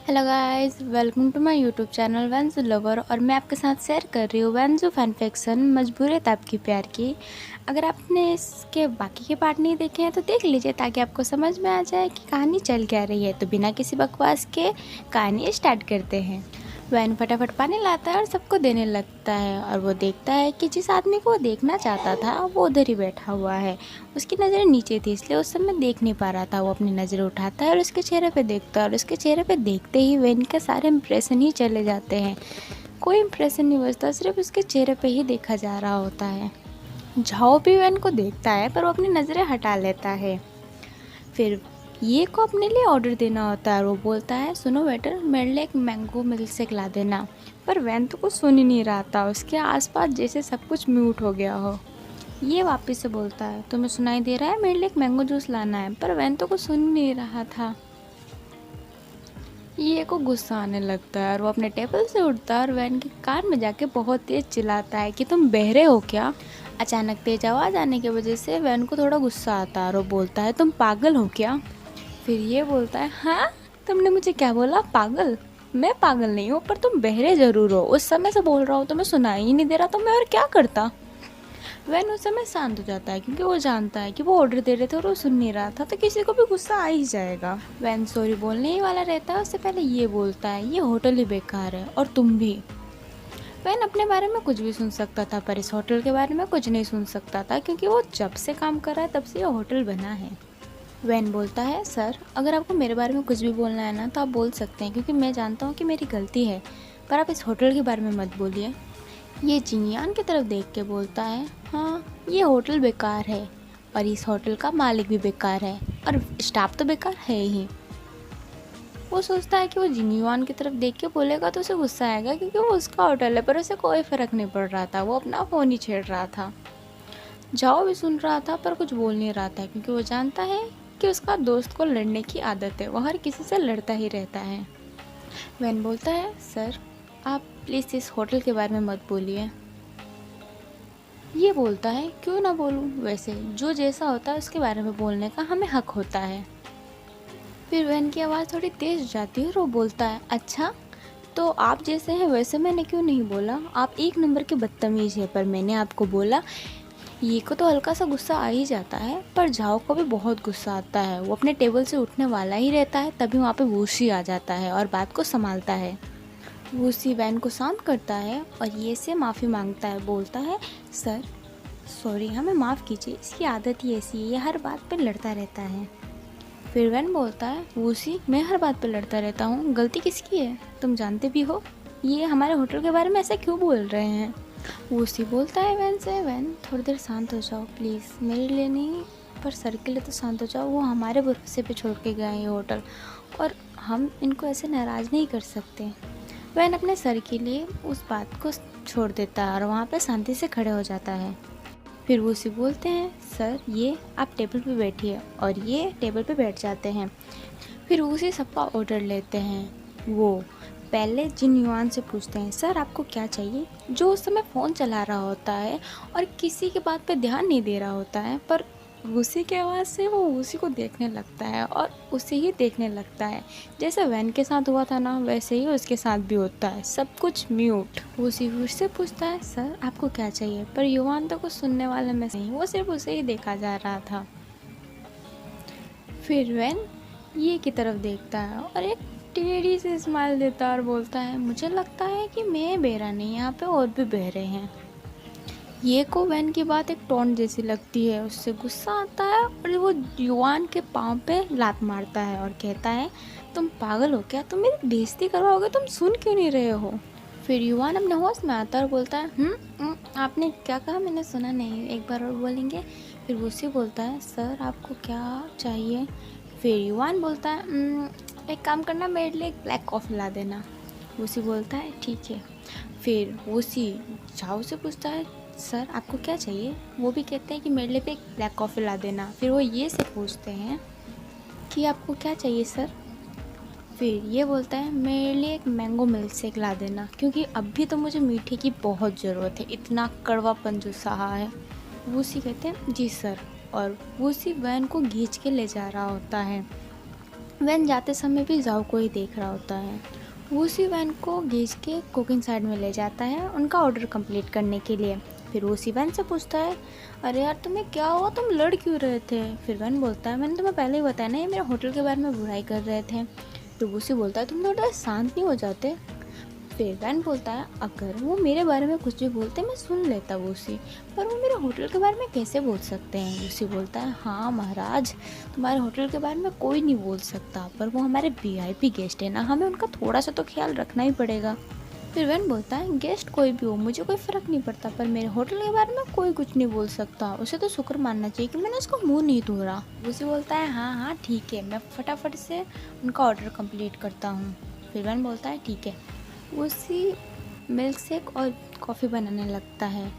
Hello guys, welcome to my YouTube channel वेंजू lover. और मैं आपके साथ शेयर कर रही हूँ वेंजू फैन फिक्शन मजबूरियत आपकी प्यार की। अगर आपने इसके बाकी के पार्ट नहीं देखे हैं तो देख लीजिए ताकि आपको समझ में आ जाए कि कहानी चल क्या रही है। तो बिना किसी बकवास के कहानी स्टार्ट करते हैं। वैन फटाफट पानी लाता है और सबको देने लगता है और वो देखता है कि जिस आदमी को वो देखना चाहता था वो उधर ही बैठा हुआ है। उसकी नज़र नीचे थी इसलिए उस समय देख नहीं पा रहा था। वो अपनी नज़र उठाता है और उसके चेहरे पे देखता है और उसके चेहरे पे देखते ही वैन के सारे इंप्रेशन ही चले जाते हैं। कोई इंप्रेशन नहीं बचता, सिर्फ उसके चेहरे पे ही देखा जा रहा होता है। झाओ भी वैन को देखता है पर वो अपनी नज़रें हटा लेता है। फिर ये को अपने लिए ऑर्डर देना होता है और वो बोलता है, सुनो वेटर, मेरे लिए एक मैंगो मिल्क शेक ला देना। पर वैन तो कुछ सुन ही नहीं रहा था, उसके आसपास जैसे सब कुछ म्यूट हो गया हो। ये वापस से बोलता है, तुम्हें सुनाई दे रहा है, मेरे लिए एक मैंगो जूस लाना है। पर वैन तो कुछ सुन नहीं रहा था। ये को गुस्सा आने लगता है और वो अपने टेबल से उठता है और वैन की कार में जाके बहुत तेज चिल्लाता है कि तुम बहरे हो क्या। अचानक तेज आवाज़ आने की वजह से वैन को थोड़ा गुस्सा आता है और वो बोलता है, तुम पागल हो क्या। फिर ये बोलता है, हाँ, तुमने मुझे क्या बोला, पागल। मैं पागल नहीं हूँ पर तुम बहरे ज़रूर हो। उस समय से बोल रहा हूँ, तुम्हें सुनाई ही नहीं दे रहा तो मैं और क्या करता। वैन उस समय शांत हो जाता है क्योंकि वो जानता है कि वो ऑर्डर दे रहे थे और वो सुन नहीं रहा था तो किसी को भी गुस्सा आ ही जाएगा। वैन सॉरी बोलने ही वाला रहता है उससे पहले ये बोलता है, ये होटल ही बेकार है और तुम भी। वैन अपने बारे में कुछ भी सुन सकता था पर इस होटल के बारे में कुछ नहीं सुन सकता था क्योंकि वो जब से काम कर रहा है तब से ये होटल बना है। वैन बोलता है, सर, अगर आपको मेरे बारे में कुछ भी बोलना है ना तो आप बोल सकते हैं क्योंकि मैं जानता हूँ कि मेरी गलती है, पर आप इस होटल के बारे में मत बोलिए। ये जिंगयान की तरफ देख के बोलता है, हाँ, ये होटल बेकार है और इस होटल का मालिक भी बेकार है और स्टाफ तो बेकार है ही। वो सोचता है कि वो जिंगयुआन की तरफ देख के बोलेगा तो उसे गुस्सा आएगा क्योंकि वो उसका होटल है, पर उसे कोई फ़र्क नहीं पड़ रहा था। वो अपना फ़ोन ही छेड़ रहा था। जाओ भी सुन रहा था पर कुछ बोल नहीं रहा था क्योंकि वो जानता है कि उसका दोस्त को लड़ने की आदत है, वो हर किसी से लड़ता ही रहता है। वैन बोलता है, सर, आप प्लीज़ इस होटल के बारे में मत बोलिए। ये बोलता है, क्यों ना बोलूं, वैसे जो जैसा होता है उसके बारे में बोलने का हमें हक होता है। फिर वैन की आवाज़ थोड़ी तेज़ हो जाती है और वो बोलता है, अच्छा, तो आप जैसे हैं वैसे मैंने क्यों नहीं बोला, आप एक नंबर के बदतमीज़ है, पर मैंने आपको बोला। ये को तो हल्का सा गुस्सा आ ही जाता है पर झाओ को भी बहुत गुस्सा आता है। वो अपने टेबल से उठने वाला ही रहता है तभी वहाँ पे वूसी आ जाता है और बात को संभालता है। वूसी वैन को शांत करता है और ये से माफ़ी मांगता है, बोलता है, सर, सॉरी, हमें माफ़ कीजिए, इसकी आदत ही ऐसी है, ये हर बात पे लड़ता रहता है। फिर वैन बोलता है, वूसी, मैं हर बात पे लड़ता रहता हूँ, गलती किसकी है, तुम जानते भी हो, ये हमारे होटल के बारे में ऐसा क्यों बोल रहे हैं। वूसी बोलता है वैन से, वैन, थोड़ी देर शांत हो जाओ प्लीज़, मेरे लिए नहीं पर सर के लिए तो शांत हो जाओ। वो हमारे भरोसे पे छोड़ के गए ये होटल और हम इनको ऐसे नाराज़ नहीं कर सकते। वैन अपने सर के लिए उस बात को छोड़ देता है और वहाँ पे शांति से खड़े हो जाता है। फिर वूसी बोलते हैं, सर, ये आप टेबल पे बैठिए, और ये टेबल पे बैठ जाते हैं। फिर वूसी सबका ऑर्डर लेते हैं। वो पहले जिनयुआन से पूछते हैं, सर, आपको क्या चाहिए, जो उस समय फ़ोन चला रहा होता है और किसी की बात पे ध्यान नहीं दे रहा होता है, पर उसी के आवाज़ से वो उसी को देखने लगता है और उसे ही देखने लगता है। जैसे वैन के साथ हुआ था ना वैसे ही उसके साथ भी होता है, सब कुछ म्यूट। उसी उससे पूछता है, सर, आपको क्या चाहिए, पर युवान तो कुछ सुनने वाले में नहीं, वो सिर्फ उसे ही देखा जा रहा था। फिर वैन ये की तरफ देखता है और एक टेढ़ी से स्माइल देता है और बोलता है, मुझे लगता है कि मैं बहरा नहीं, यहाँ पे और भी बहरे हैं। ये को वैन की बात एक टोन जैसी लगती है, उससे गुस्सा आता है और वो युवान के पाँव पे लात मारता है और कहता है, तुम पागल हो क्या, तुम मेरी बेइज्जती करवाओगे, तुम सुन क्यों नहीं रहे हो। फिर युवान अपने होश में आता है और बोलता है, आपने क्या कहा, मैंने सुना नहीं, एक बार और बोलेंगे। फिर वो उसी बोलता है, सर, आपको क्या चाहिए। फिर युवान बोलता है, एक काम करना, मेरे लिए एक ब्लैक कॉफ़ी ला देना। उसी बोलता है, ठीक है। फिर उसी झाओ से पूछता है, सर, आपको क्या चाहिए। वो भी कहते हैं कि मेरे लिए भी एक ब्लैक कॉफ़ी ला देना। फिर वो ये से पूछते हैं कि आपको क्या चाहिए, सर। फिर ये बोलता है, मेरे लिए एक मैंगो मिल्क शेक ला देना क्योंकि अभी तो मुझे मीठे की बहुत ज़रूरत है, इतना कड़वापन जो सहा है। वूसी कहते हैं, जी सर, और वूसी वैन को खींच के ले जा रहा होता है। वैन जाते समय भी जाओ को ही देख रहा होता है। वो उसी वैन को घींच के कुकिंग साइड में ले जाता है उनका ऑर्डर कंप्लीट करने के लिए। फिर वो उसी वैन से पूछता है, अरे यार तुम्हें क्या हुआ, तुम लड़ क्यों रहे थे? फिर वैन बोलता है, मैंने तुम्हें पहले ही बताया ना, ये मेरे होटल के बारे में बुराई कर रहे थे। तो वो उसी बोलता है, तुम थोड़ा शांत नहीं हो जाते? फिर वैन बोलता है, अगर वो मेरे बारे में कुछ भी बोलते मैं सुन लेता वो उसी, पर वो मेरे होटल के बारे में कैसे बोल सकते हैं? उसी बोलता है, हाँ महाराज, तुम्हारे होटल के बारे में कोई नहीं बोल सकता, पर वो हमारे वीआईपी गेस्ट है ना, हमें उनका थोड़ा सा तो ख्याल रखना ही पड़ेगा। फिर वैन बोलता है, गेस्ट कोई भी हो मुझे कोई फ़र्क नहीं पड़ता, पर मेरे होटल के बारे में कोई कुछ नहीं बोल सकता, उसे तो शुक्र मानना चाहिए कि मैंने उसका मुंह नहीं तोड़ा। उसी बोलता है, हाँ हाँ ठीक है, मैं फटाफट से उनका ऑर्डर कंप्लीट करता हूँ। फिर वैन बोलता है, ठीक है। उसी मिल्क शेक और कॉफ़ी बनाने लगता है।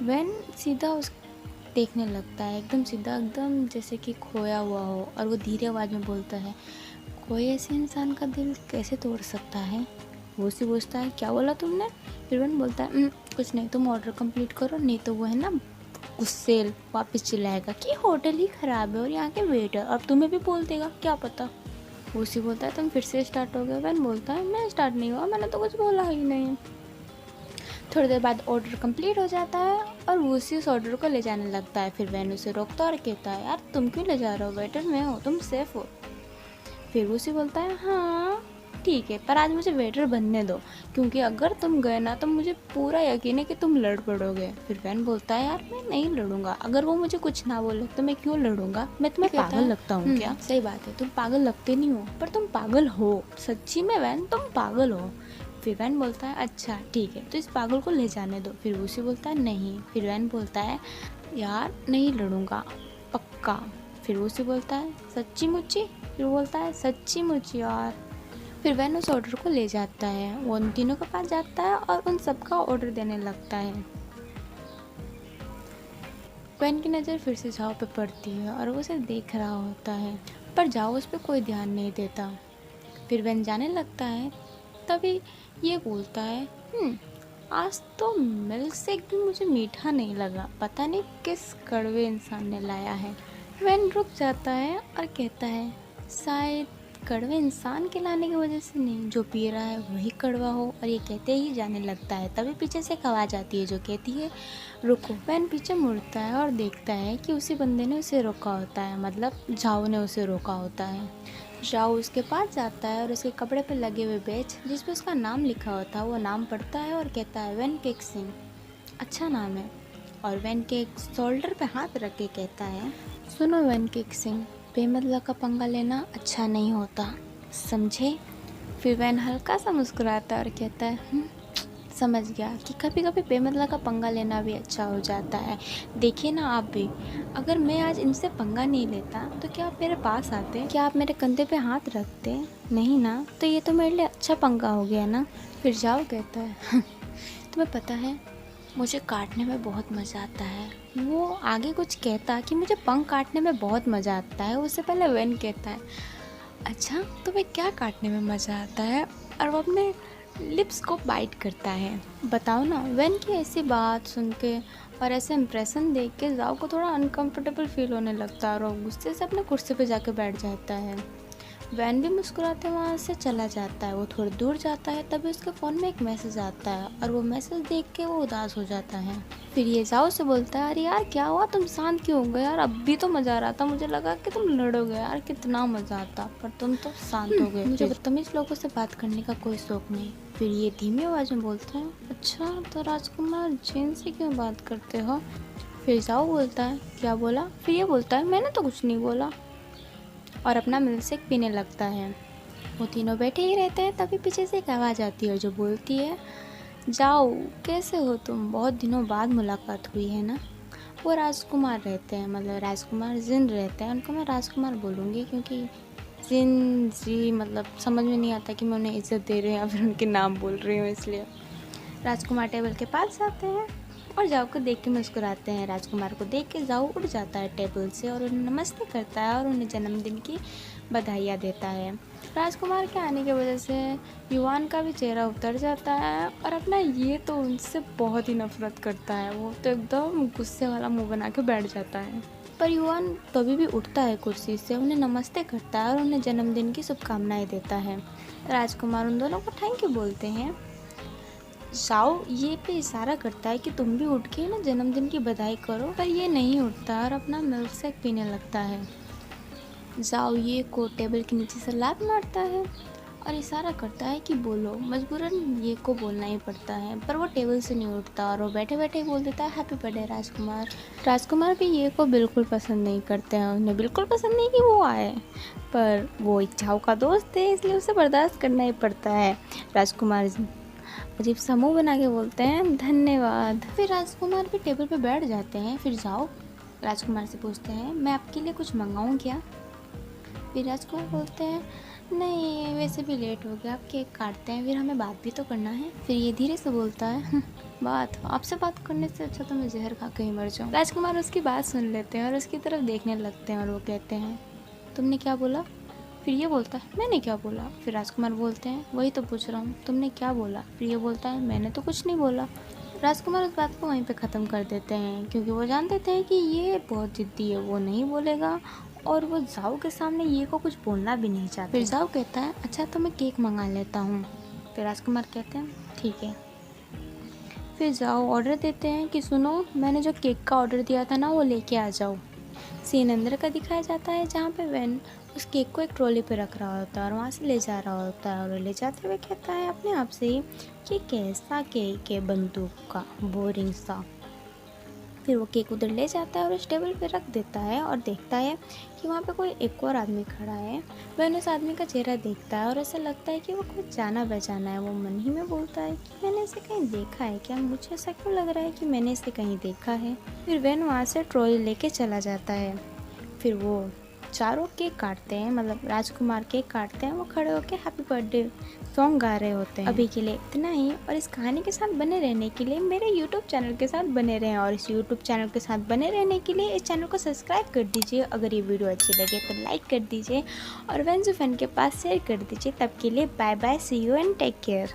वैन सीधा उस देखने लगता है, एकदम सीधा, एकदम जैसे कि खोया हुआ हो, और वो धीरे आवाज़ में बोलता है, कोई ऐसे इंसान का दिल कैसे तोड़ सकता है? वो उसी पूछता है, क्या बोला तुमने? फिर वैन बोलता है, कुछ नहीं, तुम ऑर्डर कंप्लीट करो, नहीं तो वो है ना गुस्से वापस चिल्लाएगा कि होटल ही ख़राब है और यहाँ के वेटर, और तुम्हें भी बोल देगा, क्या पता। वो उसी बोलता है, तुम फिर से स्टार्ट हो गए? वैन बोलता है, मैं स्टार्ट नहीं हुआ, मैंने तो कुछ बोला ही नहीं। थोड़ी देर बाद ऑर्डर कंप्लीट हो जाता है और वो उसी उस ऑर्डर को ले जाने लगता है। फिर वैन उसे रोकता और कहता है, यार तुम क्यों ले जा रहे हो, वेटर मैं हो, तुम सेफ हो। फिर उसी बोलता है, हाँ ठीक है, पर आज मुझे वेटर बनने दो, क्योंकि अगर तुम गए ना तो मुझे पूरा यकीन है कि तुम लड़ पड़ोगे। फिर वैन बोलता है, यार मैं नहीं लड़ूंगा, अगर वो मुझे कुछ ना बोले तो मैं क्यों लड़ूंगा, मैं तुम्हें पागल लगता हूँ क्या? सही बात है, तुम पागल लगते नहीं हो, पर तुम पागल हो, सच्ची में वैन तुम पागल हो। फिर वैन बोलता है, अच्छा ठीक है, तो इस पागल को ले जाने दो। फिर उसी बोलता है, नहीं। फिर वैन बोलता है, यार नहीं लड़ूंगा, पक्का। फिर उसी बोलता है, सच्ची मुच्ची? फिर बोलता है, सच्ची मुच्ची यार। फिर वैन उस ऑर्डर को ले जाता है, वो उन तीनों के पास जाता है और उन सबका ऑर्डर देने लगता है। वैन की नज़र फिर से जाओ पे पड़ती है और वो उसे देख रहा होता है, पर जाओ उस पर कोई ध्यान नहीं देता। फिर वैन जाने लगता है, तभी ये बोलता है, आज तो मिल्क शेक भी मुझे मीठा नहीं लगा, पता नहीं किस कड़वे इंसान ने लाया है। वैन रुक जाता है और कहता है, शायद कड़वे इंसान के लाने की वजह से नहीं, जो पी रहा है वही कड़वा हो। और ये कहते ही जाने लगता है, तभी पीछे से एक आवाज़ आती है जो कहती है, रुको। वैन पीछे मुड़ता है और देखता है कि उसी बंदे ने उसे रोका होता है, मतलब जाओ ने उसे रोका होता है। जाओ उसके पास जाता है और उसके कपड़े पर लगे हुए बैज जिस पे उसका नाम लिखा होता है वो नाम पढ़ता है और कहता है, वैन केक सिंह, अच्छा नाम है। और वैन केक शोल्डर पे हाथ रख के कहता है, सुनो वैन केक सिंह, बेमतलब का पंगा लेना अच्छा नहीं होता, समझे? फिर वैन हल्का सा मुस्कुराता है और कहता है, समझ गया कि कभी कभी बेमतलब का पंगा लेना भी अच्छा हो जाता है। देखिए ना आप भी, अगर मैं आज इनसे पंगा नहीं लेता तो क्या आप मेरे पास आते? क्या आप मेरे कंधे पे हाथ रखते? नहीं ना, तो ये तो मेरे लिए अच्छा पंगा हो गया ना। फिर जाओ कहता है, तुम्हें पता है मुझे काटने में बहुत मज़ा आता है। वो आगे कुछ कहता कि मुझे पंख काटने में बहुत मज़ा आता है, उससे पहले वैन कहता है, अच्छा तुम्हें क्या काटने में मज़ा आता है? और वो अपने लिप्स को बाइट करता है। बताओ ना। वैन की ऐसी बात सुन के और ऐसे इम्प्रेशन देख के जाओ को थोड़ा अनकंफर्टेबल फील होने लगता है और वो गुस्से से अपने कुर्सी पे जाके बैठ जाता है। वैन भी मुस्कुराते वहाँ से चला जाता है। वो थोड़ी दूर जाता है तभी उसके फ़ोन में एक मैसेज आता है और वो मैसेज देख के वो उदास हो जाता है। फिर ये जाओ से बोलता है, अरे यार क्या हुआ, तुम शांत क्यों हो गए यार? अब भी तो मज़ा आ रहा था, मुझे लगा कि तुम लड़ोगे यार, कितना मज़ा आता, पर तुम तो शांत हो गए। मुझे बदतमीज लोगों से बात करने का कोई शौक नहीं। फिर ये धीमी आवाज़ में बोलता है, अच्छा तो राजकुमार जिन से क्यों बात करते हो? फिर जाओ बोलता है, क्या बोला? फिर ये बोलता है, मैंने तो कुछ नहीं बोला, और अपना मिल्कशेक पीने लगता है। वो तीनों बैठे ही रहते हैं तभी पीछे से एक आवाज़ आती है जो बोलती है, जाओ कैसे हो तुम, बहुत दिनों बाद मुलाकात हुई है ना। वो राजकुमार रहते हैं, मतलब राजकुमार जिन रहते हैं, उनको मैं राजकुमार बोलूँगी क्योंकि जिन जी मतलब समझ में नहीं आता कि मैं उन्हें इज्जत दे रही हूँ या फिर उनके नाम बोल रही हूँ, इसलिए। राजकुमार टेबल के पास जाते हैं और जाओ को देख के मुस्कुराते हैं। राजकुमार को देख के जाओ उठ जाता है टेबल से और उन्हें नमस्ते करता है और उन्हें जन्मदिन की बधाइयाँ देता है। राजकुमार के आने की वजह से युवान का भी चेहरा उतर जाता है और अपना ये तो उनसे बहुत ही नफरत करता है। वो तो एकदम गुस्से वाला मुंह बना के बैठ जाता है। पर युवान तो भी उठता है कुर्सी से, उन्हें नमस्ते करता है और उन्हें जन्मदिन की शुभकामनाएं देता है। राजकुमार उन दोनों को थैंक यू बोलते हैं। जाओ ये पे इशारा करता है कि तुम भी उठ के ना जन्मदिन की बधाई करो, पर ये नहीं उठता और अपना मिल्क शेक पीने लगता है। जाओ ये को टेबल के नीचे से लात मारता है और इशारा करता है कि बोलो। मजबूरन ये को बोलना ही पड़ता है, पर वो टेबल से नहीं उठता और वो बैठे बैठे ही बोल देता है हैप्पी बर्थडे राजकुमार। राजकुमार भी ये को बिल्कुल पसंद नहीं करते हैं, उन्हें बिल्कुल पसंद नहीं कि वो आए, पर वो एक जाओ का दोस्त है इसलिए उसे बर्दाश्त करना ही पड़ता है। राजकुमार अजीब सा मुँह बना के बोलते हैं धन्यवाद। फिर राजकुमार भी टेबल पे बैठ जाते हैं। फिर जाओ राजकुमार से पूछते हैं मैं आपके लिए कुछ मंगाऊँ क्या। फिर राजकुमार बोलते हैं नहीं वैसे भी लेट हो गया, आप केक काटते हैं, फिर हमें बात भी तो करना है। फिर ये धीरे से बोलता है बात आपसे बात करने से अच्छा तो मैं जहर खा के ही मर जाऊँ। राजकुमार उसकी बात सुन लेते हैं और उसकी तरफ देखने लगते हैं और वो कहते हैं तुमने क्या बोला। फिर ये बोलता है मैंने क्या बोला। फिर राजकुमार बोलते हैं वही तो पूछ रहा हूँ तुमने क्या बोला। फिर ये बोलता है मैंने तो कुछ नहीं बोला। राजकुमार उस बात को वहीं पे ख़त्म कर देते हैं क्योंकि वो जानते थे कि ये बहुत ज़िद्दी है, वो नहीं बोलेगा और वो जाओ के सामने ये को कुछ बोलना भी नहीं चाहते। फिर जाओ कहता है अच्छा तो मैं केक मंगा लेता हूँ। फिर राजकुमार कहते हैं ठीक है। फिर जाओ ऑर्डर देते हैं कि सुनो मैंने जो केक का ऑर्डर दिया था ना वो लेके आ जाओ। सीन अंदर का दिखाया जाता है जहाँ पे वैन उस केक को एक ट्रॉली पे रख रहा होता है और वहाँ से ले जा रहा होता है और ले जाते हुए कहता है अपने आप से ही कि कैसा केक है बंदूक का, बोरिंग सा। फिर वो केक उधर ले जाता है और उस टेबल पे रख देता है और देखता है कि वहाँ पे कोई एक और आदमी खड़ा है। वह उस आदमी का चेहरा देखता है और ऐसा लगता है कि वो कुछ जाना पहचाना है। वो मन ही में बोलता है कि मैंने इसे कहीं देखा है क्या, मुझे ऐसा क्यों लग रहा है कि मैंने इसे कहीं देखा है। फिर वैन वहाँ से ट्रॉली लेके चला जाता है। फिर वो चारों केक काटते हैं, मतलब राजकुमार केक काटते हैं, वो खड़े होकर हैप्पी बर्थडे सॉन्ग गा रहे होते हैं। अभी के लिए इतना ही, और इस कहानी के साथ बने रहने के लिए मेरे यूट्यूब चैनल के साथ बने रहें और इस यूट्यूब चैनल के साथ बने रहने के लिए इस चैनल को सब्सक्राइब कर दीजिए। अगर ये वीडियो अच्छी लगे तो लाइक कर दीजिए और वेंजू फैन के पास शेयर कर दीजिए। तब के लिए bye bye, see you and take care.